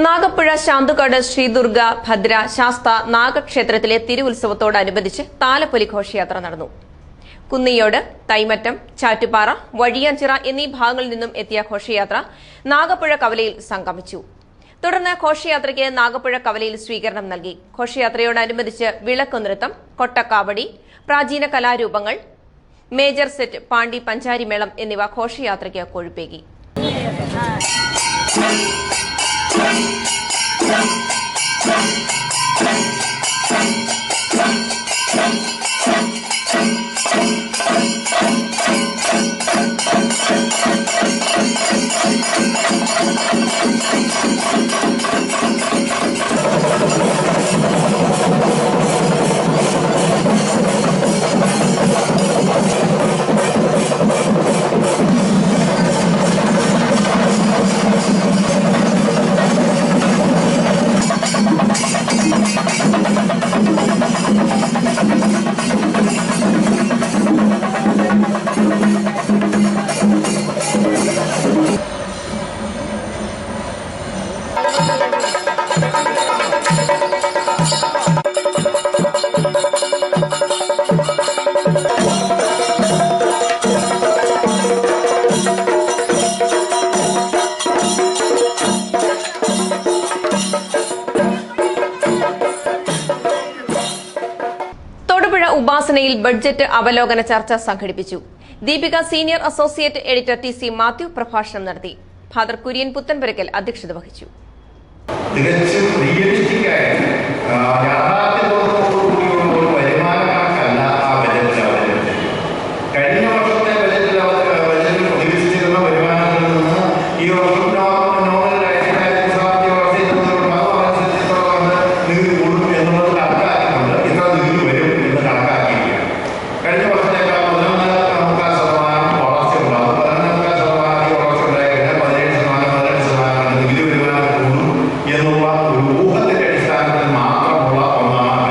നാഗപ്പുഴ ശാന്തുകാട് ശ്രീ ദുർഗ ഭദ്ര ശാസ്ത നാഗക്ഷേത്രത്തിലെ തിരുവുത്സവത്തോടനുബന്ധിച്ച് താലപ്പൊലി ഘോഷയാത്ര നടന്നു. കുന്നിയോട്, തൈമറ്റം, ചാറ്റുപാറ, വഴിയാഞ്ചിറ എന്നീ ഭാഗങ്ങളിൽ നിന്നും എത്തിയ ഘോഷയാത്ര നാഗപ്പുഴ കവലയിൽ സംഗമിച്ചു. തുടർന്ന് ഘോഷയാത്രയ്ക്ക് നാഗപ്പുഴ കവലയിൽ സ്വീകരണം നൽകി. ഘോഷയാത്രയോടനുബന്ധിച്ച് വിളക്കുനൃത്തം, കൊട്ടക്കാവടി, പ്രാചീന കലാരൂപങ്ങൾ, മേജർ സെറ്റ്, പാണ്ടി പഞ്ചാരി മേളം എന്നിവ ഘോഷയാത്രയ്ക്ക് കൊഴുപ്പേകി. ഉപാസനയിൽ ബഡ്ജറ്റ് അവലോകന ചർച്ച സംഘടിപ്പിച്ചു. Deepika senior associate editor TC Mathew പ്രഭാഷണം നടത്തി. ഫാദർ കുര്യൻ പുത്തൻപുരയ്ക്കൽ അധ്യക്ഷത വഹിച്ചു. എന്നുള്ള ഒരു ഊഹത്തിന്റെ അടിസ്ഥാനത്തിൽ മാത്രമുള്ള ഒന്നാണ്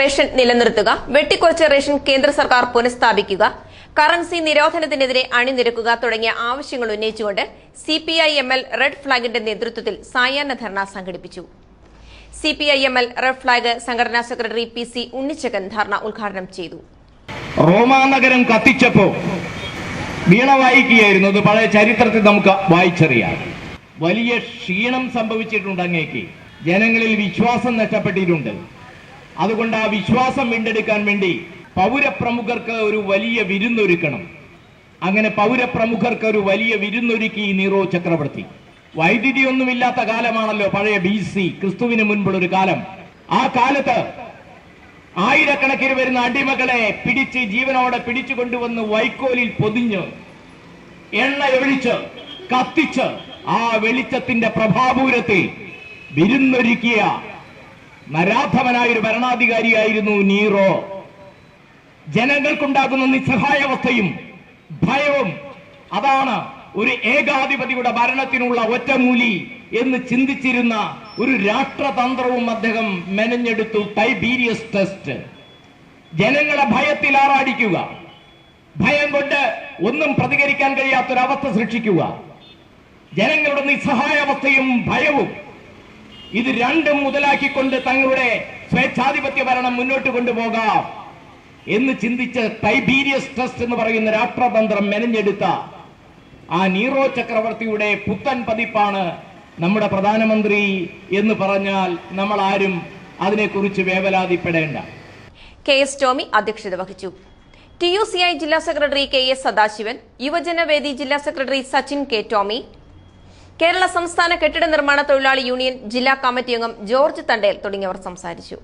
റേഷൻ നിലനിർത്തുക, വെട്ടിക്കുറച്ച റേഷൻ കേന്ദ്ര സർക്കാർ പുനഃസ്ഥാപിക്കുക, കറൻസി നിരോധനത്തിനെതിരെ അണിനിരക്കുക തുടങ്ങിയ ആവശ്യങ്ങൾ ഉന്നയിച്ചുകൊണ്ട് CPI-ML റെഡ് ഫ്ളാഗിന്റെ നേതൃത്വത്തിൽ സായാഹ്ന ധർണ സംഘടിപ്പിച്ചു. CPI-ML റെഡ് ഫ്ളാഗ് സംഘടനാ സെക്രട്ടറി PC ഉണ്ണിച്ചക്കൻ ധർണ ഉദ്ഘാടനം ചെയ്തു. റോമാനഗരം കത്തിച്ചപ്പോ വീണ വായിക്കുകയായിരുന്നു. അത് പഴയ ചരിത്രത്തിൽ നമുക്ക് വായിച്ചറിയാം. വലിയ ക്ഷീണം സംഭവിച്ചിട്ടുണ്ട്. അങ്ങേക്ക് ജനങ്ങളിൽ വിശ്വാസം നഷ്ടപ്പെട്ടിട്ടുണ്ട്. അതുകൊണ്ട് ആ വിശ്വാസം വീണ്ടെടുക്കാൻ വേണ്ടി പൗരപ്രമുഖർക്ക് ഒരു വലിയ വിരുന്നൊരുക്കണം. അങ്ങനെ പൗരപ്രമുഖർക്ക് ഒരു വലിയ വിരുന്നൊരുക്കി നീറോ ചക്രവർത്തി. വൈദ്യുതി ഒന്നുമില്ലാത്ത കാലമാണല്ലോ പഴയ BC, ക്രിസ്തുവിന് മുൻപുള്ളൊരു കാലം. ആ കാലത്ത് ആയിരക്കണക്കിന് വരുന്ന അടിമകളെ പിടിച്ച് ജീവനോടെ പിടിച്ചു കൊണ്ടുവന്ന് വൈക്കോലിൽ പൊതിഞ്ഞ് എണ്ണയൊഴിച്ച് കത്തിച്ച് ആ വെളിച്ചത്തിന്റെ പ്രഭാപൂരത്തിൽ വിരുന്നൊരുക്കിയ നരാധമനായൊരു ഭരണാധികാരിയായിരുന്നു നീറോ. ജനങ്ങൾക്കുണ്ടാകുന്ന നിസ്സഹായാവസ്ഥയും ഭയവും അതാണ് ഒരു ഏകാധിപതിയുടെ ഭരണത്തിനുള്ള ഒറ്റമൂലി എന്ന് ചിന്തിച്ചിരുന്ന ഒരു രാഷ്ട്രതന്ത്രവും അദ്ദേഹം മെനഞ്ഞെടുത്തു. Tiberius test. ജനങ്ങളെ ഭയത്തിൽ ആറാടിക്കുക, ഭയം കൊണ്ട് ഒന്നും പ്രതികരിക്കാൻ കഴിയാത്തൊരവസ്ഥ സൃഷ്ടിക്കുക, ജനങ്ങളുടെ നിസ്സഹായാവസ്ഥയും ഭയവും ഇത് രണ്ടും മുതലാക്കിക്കൊണ്ട് തങ്ങളുടെ സ്വേച്ഛാധിപത്യ ഭരണം മുന്നോട്ട് കൊണ്ടുപോകാം എന്ന് ചിന്തിച്ച് ടൈബീരിയസ് ടെസ്റ്റ് എന്ന് പറയുന്ന രാഷ്ട്രതന്ത്രം മെനഞ്ഞെടുത്ത ആ നീറോ ചക്രവർത്തിയുടെ പുത്തൻ പതിപ്പാണ് നമ്മുടെ പ്രധാനമന്ത്രി എന്ന് പറഞ്ഞാൽ നമ്മൾ ആരും അതിനെക്കുറിച്ച് വേവലാതിപ്പെടേണ്ട. KS ടോമി അധ്യക്ഷത വഹിച്ചു. TUCI ജില്ലാ സെക്രട്ടറി KS സദാശിവൻ, യുവജനവേദി ജില്ലാ സെക്രട്ടറി സച്ചിൻ K. ടോമി, കേരള സംസ്ഥാന കെട്ടിട നിർമ്മാണ തൊഴിലാളി യൂണിയൻ ജില്ലാ കമ്മിറ്റി അംഗം ജോർജ് തണ്ടേൽ തുടങ്ങിയവർ സംസാരിച്ചു.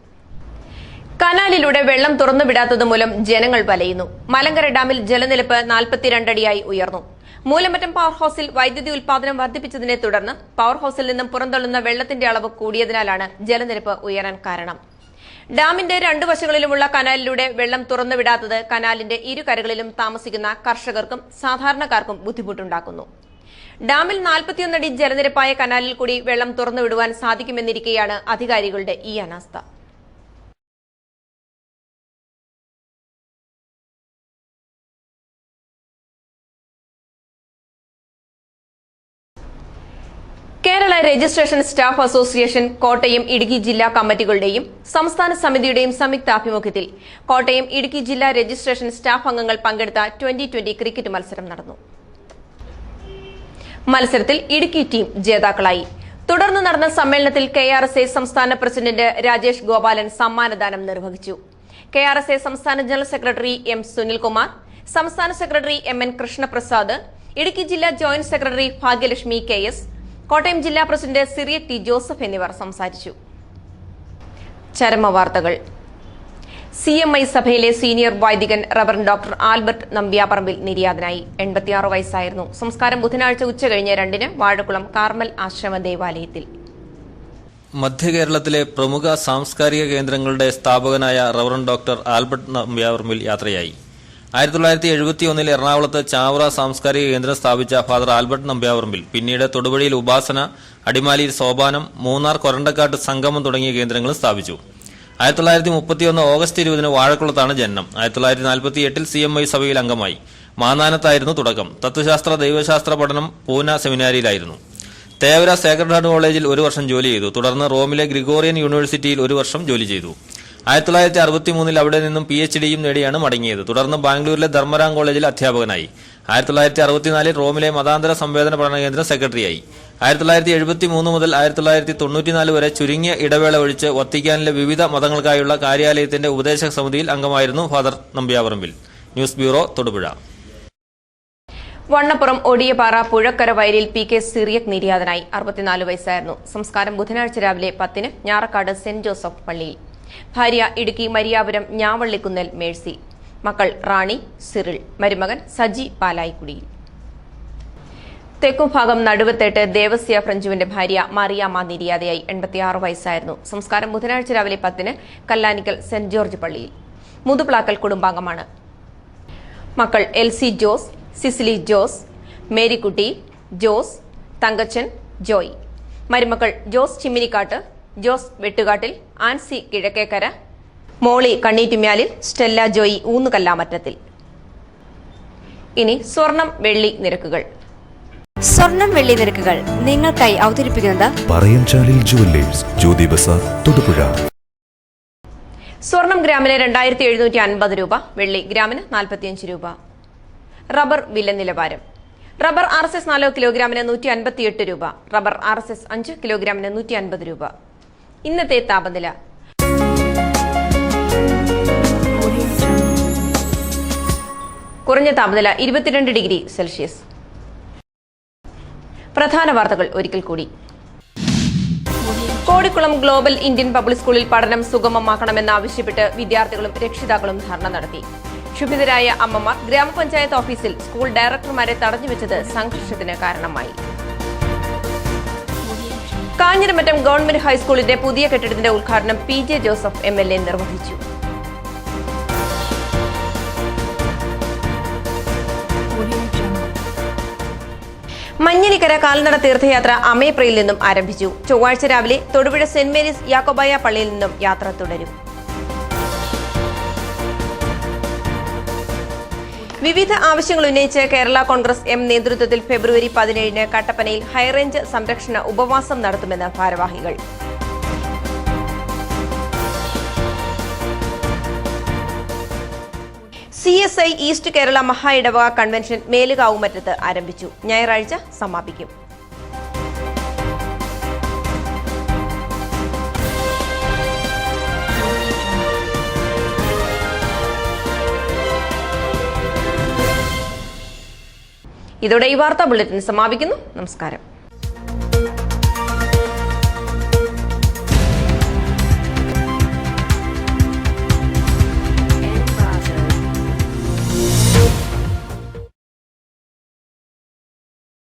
കനാലിലൂടെ വെള്ളം തുറന്നുവിടാത്തത് മൂലം ജനങ്ങൾ വലയുന്നു. മലങ്കര ഡാമിൽ ജലനിരപ്പ് 42 അടിയായി ഉയർന്നു. മൂലമറ്റം പവർ ഹൌസിൽ വൈദ്യുതി ഉൽപാദനം വർദ്ധിപ്പിച്ചതിനെ തുടർന്ന് പവർ ഹൌസിൽ നിന്നും പുറന്തള്ളുന്ന വെള്ളത്തിന്റെ അളവ് കൂടിയതിനാലാണ് ജലനിരപ്പ് ഉയരാൻ കാരണം. ഡാമിന്റെ രണ്ടു വശങ്ങളിലുമുള്ള കനാലിലൂടെ വെള്ളം തുറന്നുവിടാത്തത് കനാലിന്റെ ഇരുകരകളിലും താമസിക്കുന്ന കർഷകർക്കും സാധാരണക്കാർക്കും ബുദ്ധിമുട്ടുണ്ടാക്കുന്നു. ഡാമിൽ 41 അടി ജലനിരപ്പായ കനാലിൽ കൂടി വെള്ളം തുറന്നുവിടുവാൻ സാധിക്കുമെന്നിരിക്കെയാണ് അധികാരികളുടെ ഈ അനാസ്ഥ. Kerala registration staff association Kottayam Idukki ജില്ലാ കമ്മിറ്റികളുടെയും സംസ്ഥാന സമിതിയുടെയും സംയുക്താഭിമുഖ്യത്തിൽ കോട്ടയം ഇടുക്കി ജില്ലാ രജിസ്ട്രേഷൻ സ്റ്റാഫ് അംഗങ്ങൾ പങ്കെടുത്ത 2020 ക്രിക്കറ്റ് മത്സരം നടന്നു. മത്സരത്തിൽ ഇടുക്കി ടീം ജേതാക്കളായി. തുടർന്ന് നടന്ന സമ്മേളനത്തിൽ KRSA സംസ്ഥാന പ്രസിഡന്റ് രാജേഷ് ഗോപാലൻ സമ്മാനദാനം നിർവഹിച്ചു. KRSA സംസ്ഥാന ജനറൽ സെക്രട്ടറി M. സുനിൽകുമാർ, സംസ്ഥാന സെക്രട്ടറി MN കൃഷ്ണപ്രസാദ്, ഇടുക്കി ജില്ലാ joint secretary Bhagyalakshmi KS, Kottayam ജില്ലാ പ്രസിഡന്റ് സിറിയക് T. ജോസഫ് എന്നിവർ സംസാരിച്ചു. ചരമവാർത്തകൾ. CMI സഭയിലെ സീനിയർ വൈദികൻ റവറൻ ഡോക്ടർ ആൽബർട്ട് നമ്പ്യാപറമ്പിൽ നിര്യാതനായി. 86 വയസ്സായിരുന്നു. സംസ്കാരം ബുധനാഴ്ച ഉച്ചകഴിഞ്ഞ് 2-ന് വാഴക്കുളം കാർമൽ ആശ്രമ ദേവാലയത്തിൽ. മധ്യകേരളത്തിലെ പ്രമുഖ സാംസ്കാരിക കേന്ദ്രങ്ങളുടെ സ്ഥാപകനായ റവറൻ ഡോക്ടർ ആൽബർട്ട് നമ്പ്യാപറമ്പിൽ യാത്രയായി. 1971 എറണാകുളത്ത് ചാവറ സാംസ്കാരിക കേന്ദ്രം സ്ഥാപിച്ച ഫാദർ ആൽബർട്ട് നമ്പ്യാപറമ്പിൽ പിന്നീട് തൊടുപുഴയിൽ ഉപാസന, അടിമാലിയിൽ സോപാനം, മൂന്നാർ കൊരണ്ടക്കാട്ട് സംഗമം തുടങ്ങിയ കേന്ദ്രങ്ങൾ സ്ഥാപിച്ചു. 1931 ഓഗസ്റ്റ് 20 വാഴക്കുളത്താണ് ജനനം. 1948 CMI സഭയിൽ അംഗമായി. മാന്നാനത്തായിരുന്നു തുടക്കം. തത്വശാസ്ത്ര ദൈവശാസ്ത്ര പഠനം പൂന സെമിനാരിയിലായിരുന്നു. തേവര സേക്രഡ് ഹാർട്ട് കോളേജിൽ 1 വർഷം ജോലി ചെയ്തു. തുടർന്ന് റോമിലെ ഗ്രിഗോറിയൻ യൂണിവേഴ്സിറ്റിയിൽ 1 വർഷം ജോലി ചെയ്തു. 1963 അവിടെ നിന്നും PhD-യും നേടിയാണ് മടങ്ങിയത്. തുടർന്ന് ബാംഗ്ലൂരിലെ ധർമ്മരാം കോളേജിൽ അധ്യാപകനായി. 1964 റോമിലെ മതാന്തര സംവേദന പഠന കേന്ദ്രം സെക്രട്ടറിയായി. 1973 മുതൽ 1994 വരെ ചുരുങ്ങിയ ഇടവേള ഒഴിച്ച് വത്തിക്കാനിലെ വിവിധ മതങ്ങൾക്കായുള്ള കാര്യാലയത്തിന്റെ ഉപദേശക സമിതിയിൽ അംഗമായിരുന്നു father Nambiaparambil. News bureau, Thodupuzha. Vannappuram Odiyapara Puzhakkara Vayalil PK Cyriac നിര്യാതനായി. 64 വയസ്സായിരുന്നു. സംസ്കാരം ബുധനാഴ്ച രാവിലെ 10-ന് ഞാറക്കാട് സെന്റ് ജോസഫ് പള്ളിയിൽ. ഭാര്യ ഇടുക്കി മരിയാപുരം ഞാവള്ളിക്കുന്നൽ മേഴ്സി. മക്കൾ റാണി, സിറിൽ. മരുമകൻ സജി പാലായിക്കുടിയിൽ. തെക്കുംഭാഗം നടുവത്തേട്ട് ദേവസ്യ ഫ്രഞ്ചുവിന്റെ ഭാര്യ മറിയാമ്മ നിര്യാതയായി. 86 വയസ്സായിരുന്നു. സംസ്കാരം ബുധനാഴ്ച രാവിലെ 10-ന് കല്ലാനിക്കൽ സെന്റ് ജോർജ് പള്ളിയിൽ. മുതുപ്ലാക്കൽ കുടുംബാംഗമാണ്. മക്കൾ LC ജോസ്, സിസിലി ജോസ്, മേരിക്കുട്ടി, ജോസ്, തങ്കച്ചൻ, ജോയ്. മരുമക്കൾ ജോസ് ചിമ്മിനിക്കാട്ട്, ജോസ് വെട്ടുകാട്ടിൽ, ആൻസി കിഴക്കേക്കര, മോളി കണ്ണീറ്റുമ്യാലിൽ, സ്റ്റെല്ല ജോയി ഊന്നുകല്ലാമറ്റത്തിൽ. ഇനി സ്വർണം വെള്ളി നിരക്കുകൾ. സ്വർണം വെള്ളി നിരക്കുകൾ നിങ്ങൾക്കായി അവതരിപ്പിക്കുന്നത് പറയൻചാലിൽ ജുവല്ലേഴ്സ്, ജ്യോതി ബസാർ, തൊടുപുഴ. സ്വർണം ഗ്രാമിന് 2750 രൂപ, വെള്ളി ഗ്രാമിന് 45 രൂപ. റബ്ബർ വില നിലവാരം. റബ്ബർ RSS 4 കിലോഗ്രാമിന് 158 രൂപ, റബ്ബർ RSS 5 കിലോഗ്രാമിന് 150 രൂപ. ഇന്നത്തെ താപനില. കുറഞ്ഞ താപനില 22 ഡിഗ്രി സെൽഷ്യസ്. പ്രധാന വാർത്തകൾ ഒരിക്കൽ കൂടി. കോടിക്കുളം ഗ്ലോബൽ ഇന്ത്യൻ പബ്ലിക് സ്കൂളിൽ പഠനം സുഗമമാക്കണമെന്നാവശ്യപ്പെട്ട് വിദ്യാർത്ഥികളും രക്ഷിതാക്കളും ധർണ നടത്തി. ക്ഷുഭിതരായ അമ്മമാർ ഗ്രാമപഞ്ചായത്ത് ഓഫീസിൽ സ്കൂൾ ഡയറക്ടർമാരെ തടഞ്ഞുവെച്ചത് സംഘർഷത്തിന് കാരണമായി. കാഞ്ഞിരമറ്റം ഗവൺമെന്റ് ഹൈസ്കൂളിന്റെ പുതിയ കെട്ടിടത്തിന്റെ ഉദ്ഘാടനം PJ ജോസഫ് MLA നിർവഹിച്ചു. മഞ്ഞിലിക്കര കാൽനട തീർത്ഥയാത്ര അമേപ്രയിൽ നിന്നും ആരംഭിച്ചു. ചൊവ്വാഴ്ച രാവിലെ തൊടുപുഴ സെന്റ് മേരീസ് യാക്കോബായ പള്ളിയിൽ നിന്നും യാത്ര തുടരും. വിവിധ ആവശ്യങ്ങൾ ഉന്നയിച്ച് കേരള കോൺഗ്രസ് M നേതൃത്വത്തിൽ ഫെബ്രുവരി 17 കട്ടപ്പനയിൽ ഹൈറേഞ്ച് സംരക്ഷണ ഉപവാസം നടത്തുമെന്ന് ഭാരവാഹികൾ. CSI ഈസ്റ്റ് കേരള മഹാ ഇടവക കൺവെൻഷൻ മേലുകാവുമറ്റത്ത് ആരംഭിച്ചു. ഞായറാഴ്ച സമാപിക്കും. ഇതോടെ ഈ വാർത്താ ബുള്ളറ്റിൻ സമാപിക്കുന്നു. നമസ്കാരം.